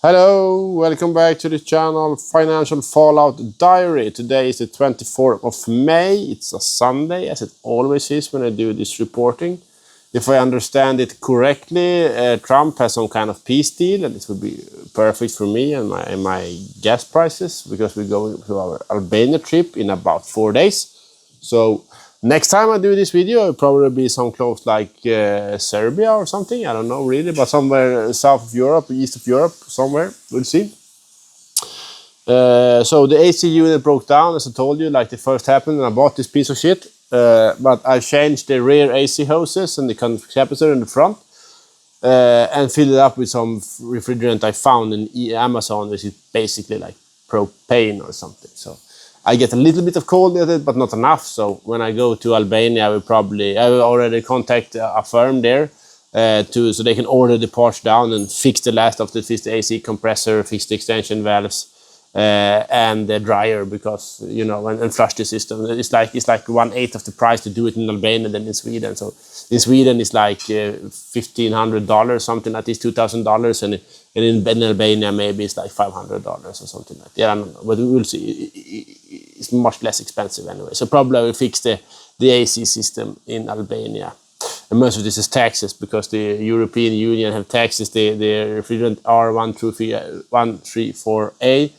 Hello, welcome back to the channel Financial Fallout Diary. Today is the 24th of May. It's a Sunday, as it always is when I do this reporting. If I understand it correctly, Trump has some kind of peace deal, and this would be perfect for me and my gas prices, because we're going to our Albania trip in about 4 days. So next time I do this video, it'll probably be some close like Serbia or something. I don't know really, but somewhere south of Europe, east of Europe, somewhere. We'll see. So the AC unit broke down, as I told you, like the first happened, and I bought this piece of shit. But I changed the rear AC hoses and the capacitor in the front, and filled it up with some refrigerant I found in Amazon, which is basically like propane or something. So I get a little bit of cold with it, but not enough. So when I go to Albania, I will already contact a firm there so they can order the parts down and fix the last of the AC compressor, fix the extension valves, and the dryer, because and flush the system. It's like 1/8 of the price to do it in Albania than in Sweden. So in Sweden it's like $1,500, something like this, $2,000, and in Albania maybe it's like $500 or something like that. Yeah, I don't know, but we will see. It's much less expensive anyway. So probably I will fix the AC system in Albania. And most of this is taxes, because the European Union have taxes. The refrigerant R134A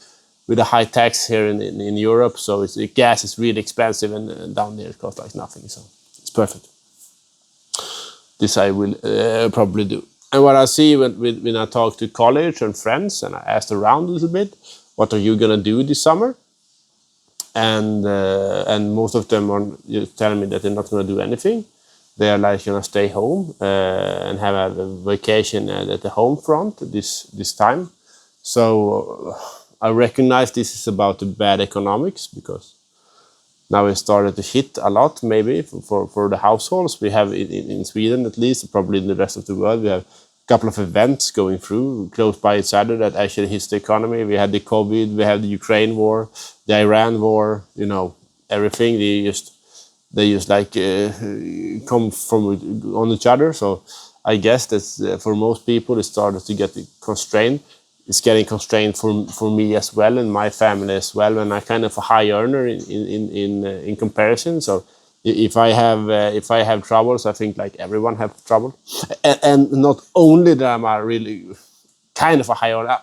with a high tax here in Europe. So the gas is really expensive, and down there it costs like nothing. So it's perfect. This I will probably do. And what I see when I talk to college and friends, and I asked around a little bit, what are you gonna do this summer? And most of them are telling me that they're not gonna do anything. They are like stay home and have a vacation at the home front this time. So I recognize this is about the bad economics, because now it started to hit a lot, maybe for the households. We have in Sweden, at least, probably in the rest of the world, we have a couple of events going through close by each other that actually hits the economy. We had the COVID, we have the Ukraine war, the Iran war, everything. They just like come from on each other. So I guess that's for most people it started to get constrained. It's getting constrained for me as well, and my family as well, and I'm kind of a high earner in comparison. So if I have troubles, I think like everyone have trouble, and not only that I'm a really kind of a high earner.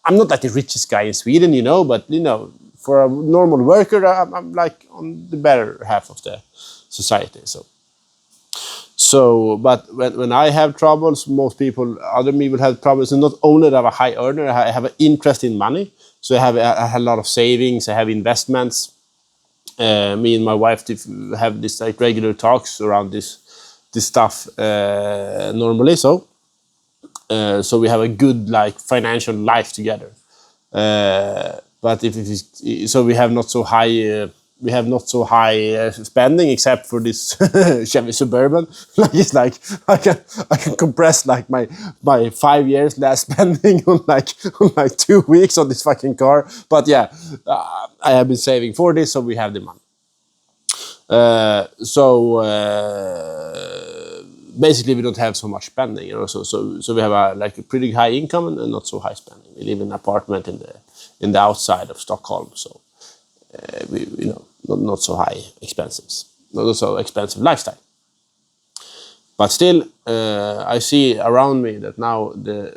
I'm not like the richest guy in Sweden, but for a normal worker, I'm like on the better half of the society. So, but when I have troubles, most people, other people have troubles. And not only that I'm a high earner, I have an interest in money. So I have a lot of savings, I have investments. Me and my wife have this like regular talks around this stuff normally. So we have a good like financial life together. But so we have not so high. We have not so high spending, except for this Chevy Suburban. It's like I can compress like my 5 years last spending on like 2 weeks on this fucking car. But yeah, I have been saving for this, so we have the money. Basically, we don't have so much spending, So we have a pretty high income and not so high spending. We live in an apartment in the outside of Stockholm, so not so high expenses, not so expensive lifestyle. But still, I see around me that now the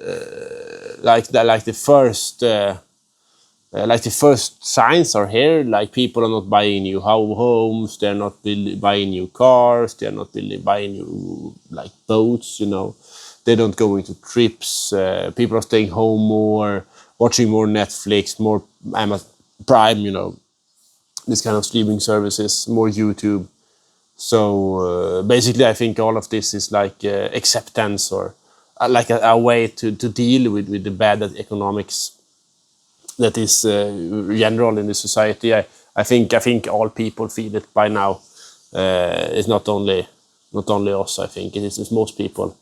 first signs are here. Like people are not buying new homes, they're not buying new cars, they're not buying new like boats. They don't go into trips. People are staying home more, watching more Netflix, more Amazon Prime. This kind of streaming services, more YouTube. So basically, I think all of this is like acceptance, or like a way to deal with the bad economics that is general in the society. I think all people feel it by now. It's not only us. I think it's most people.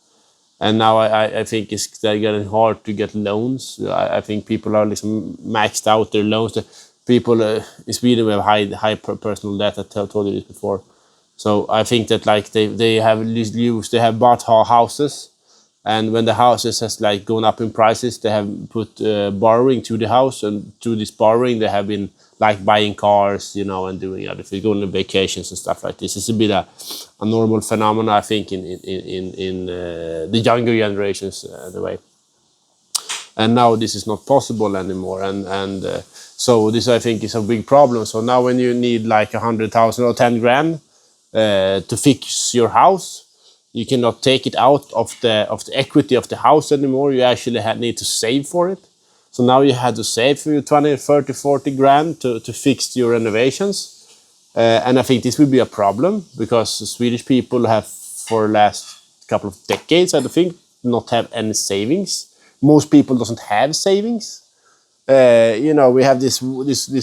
And now I think it's getting hard to get loans. I think people are maxed out their loans. People in Sweden, we have high personal debt. I told you this before. So I think that like they have bought houses And when the houses has like gone up in prices, they have put borrowing to the house, and through this borrowing they have been like buying cars, you know, and doing other things, going on vacations and stuff like this. It's a bit a normal phenomenon, I think, in the younger generations anyway. And now this is not possible anymore, and so this, I think, is a big problem. So now when you need like 100,000 or 10 grand to fix your house, you cannot take it out of the equity of the house anymore. You actually need to save for it. So now you had to save for your 20, 30, 40 grand to fix your renovations. And I think this will be a problem, because Swedish people have, for the last couple of decades, I think, not have any savings. Most people doesn't have savings. You know, we have this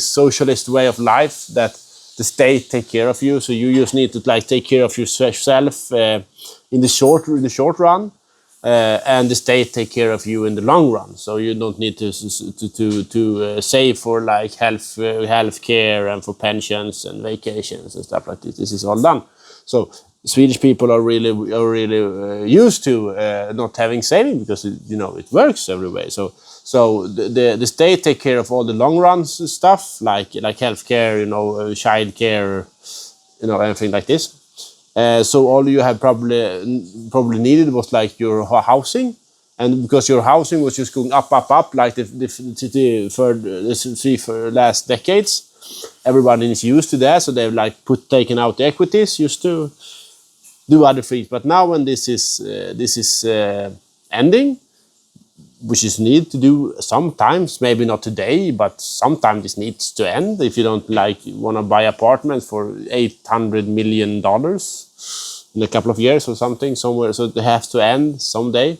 socialist way of life that the state take care of you, so you just need to like take care of yourself in the short run, and the state take care of you in the long run. So you don't need to save for like health care and for pensions and vacations and stuff like this. This is all done. So Swedish people are really used to not having saving, because you know it works every way. So the state take care of all the long run stuff, like healthcare, you know, child care, you know, everything like this. So all you have probably needed was like your housing, and because your housing was just going up like for last decades, everybody is used to that. So they've like taken out the equities used to do other things. But now when this is ending, which is need to do sometimes, maybe not today, but sometimes this needs to end. If you don't like want to buy apartments for $800 million in a couple of years or something somewhere, so it has to end someday.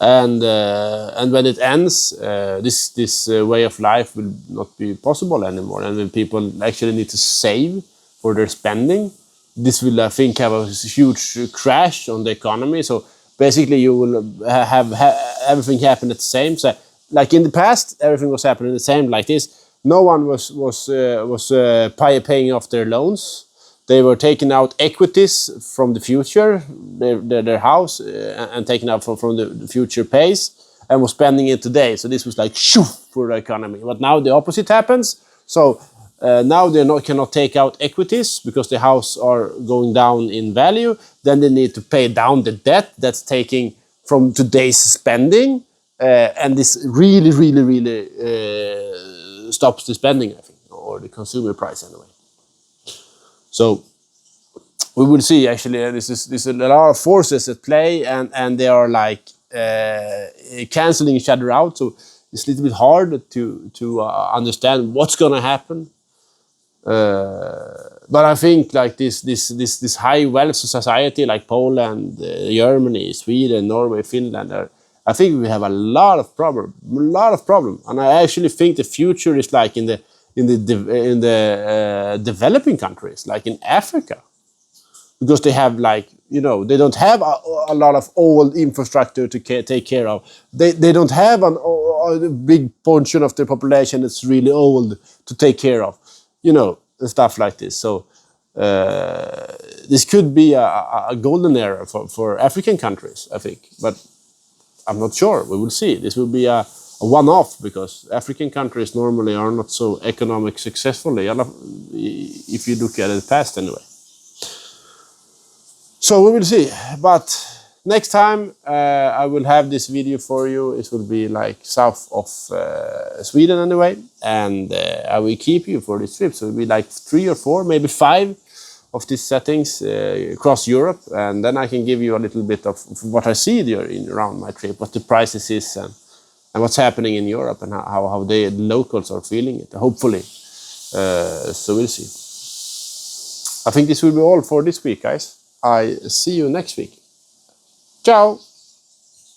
And when it ends, this way of life will not be possible anymore. And when people actually need to save for their spending, this will, I think, have a huge crash on the economy. So basically, you will have everything happen at the same. So, like in the past, everything was happening the same like this. No one was paying off their loans. They were taking out equities from the future, their house, and taking out from the future pays, and was spending it today. So this was like shoo for the economy. But now the opposite happens. So now they cannot take out equities because the house are going down in value. Then they need to pay down the debt that's taking from today's spending, and this really stops the spending, I think, or the consumer price anyway. So we will see. Actually, there's a lot of forces at play, and they are like canceling each other out. So it's a little bit hard to understand what's going to happen. But I think like this high wealth society like Poland, Germany, Sweden, Norway, Finland, I think we have a lot of problem, and I actually think the future is like in the developing countries, like in Africa, because they have like, you know, they don't have a lot of old infrastructure to take care of. They don't have a big portion of the population that's really old to take care of, you know, and stuff like this. So this could be a golden era for African countries, I think, but I'm not sure. We will see. This will be a one-off, because African countries normally are not so economic successfully, if you look at the past anyway. So we will see. But next time I will have this video for you. It will be like south of Sweden anyway, and I will keep you for this trip. So it will be like 3 or 4, maybe 5 of these settings across Europe, and then I can give you a little bit of what I see there around my trip, what the prices is, and what's happening in Europe, and how the locals are feeling it, hopefully. So we'll see. I think this will be all for this week, guys. I see you next week. Ciao!